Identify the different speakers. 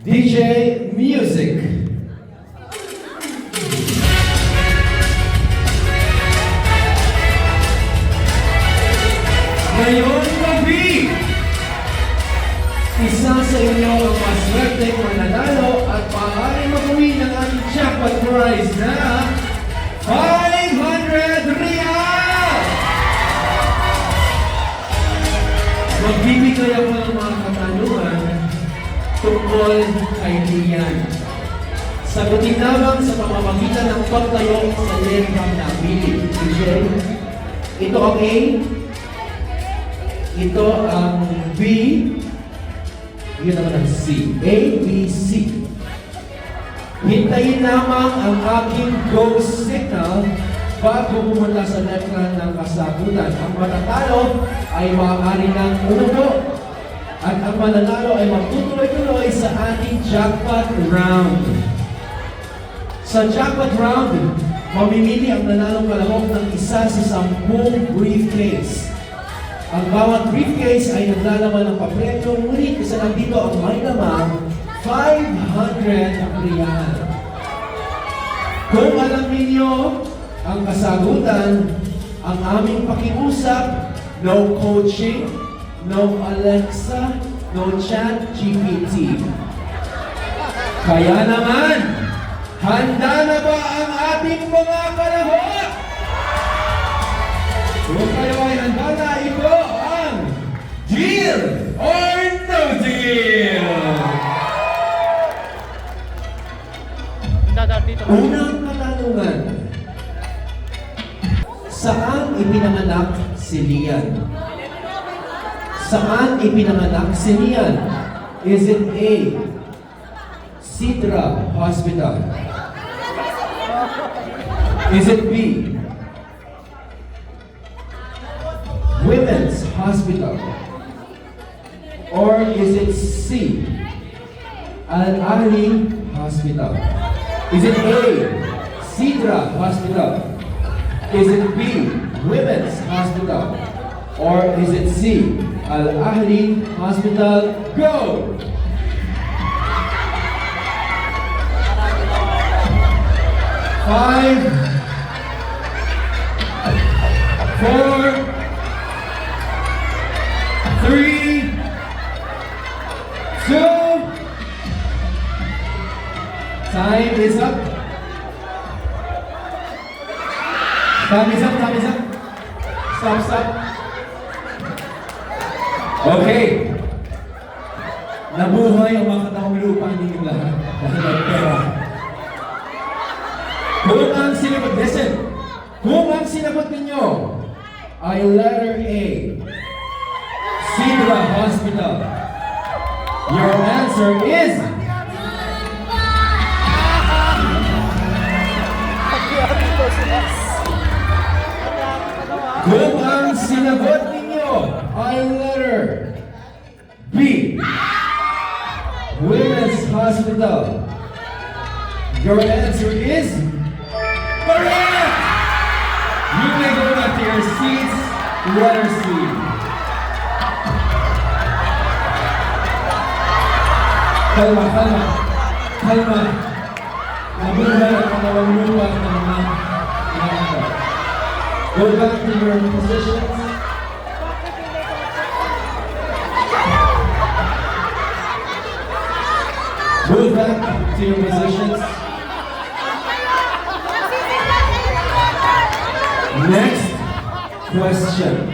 Speaker 1: DJ Music. Ngayong gabi, isa sa inyo ang maswerte mananalo at maaaring mag-uwi ng ating jackpot prize na 500 Real! Magbibigay ako ng mga katanungan tungkol kay Lian. Sagutin lamang sa pamamagitan ng pagtayo sa letrang napili. DJ, ito ang A. Ito ang B. Yun naman ang C. A, B, C. Hintayin lamang ang aking go signal bago pumunta sa letra ng kasagutan. Ang matatalo ay maaari ng umupo at ang mananalo ay magtutuloy-tuloy sa ating jackpot round. Sa jackpot round, mamimili ang nanalong kalahok ng isa sa 10 briefcase. Ang bawat briefcase ay naglalaman ng papremyo, ngunit isa lang dito ang may lamang 500 Real. Kung alam ninyo ang kasagutan, ang aming pakiusap, no coaching, no Alexa, no Chat GPT. Kaya naman, handa na ba ang ating mga kalahok? Kung kayo ay handa na, ito ang Deal or No Deal! Unang katanungan, saan ipinanganak si Lian? Saan ipinanganak si Lian? Is it A, Sidra Hospital? Is it B, Women's Hospital? Or is it C, Al-Ahli Hospital? Is it A, Sidra Hospital? Is it B, Women's Hospital? Or is it C, Al-Ahli Hospital? Go! 5, 4, 3, 2, time is up. Time is up, time is up. Stop, stop. Okay. Nabuhay ang mga kataong lupa ninyong lahat. Dahil ay pera. Kung ang sinagot, listen. Kung ang sinagot ninyo ay letter A, Sidra Hospital, your answer is kung ang sinagot ninyo ay letter B, Women's Hospital, your answer is correct! You may go back to your seats, letter C. Kalma, kalma, kalma. Nabuhay ang katawang lupa ng mga inakata. Go back to your positions. Go back to your positions. Next question.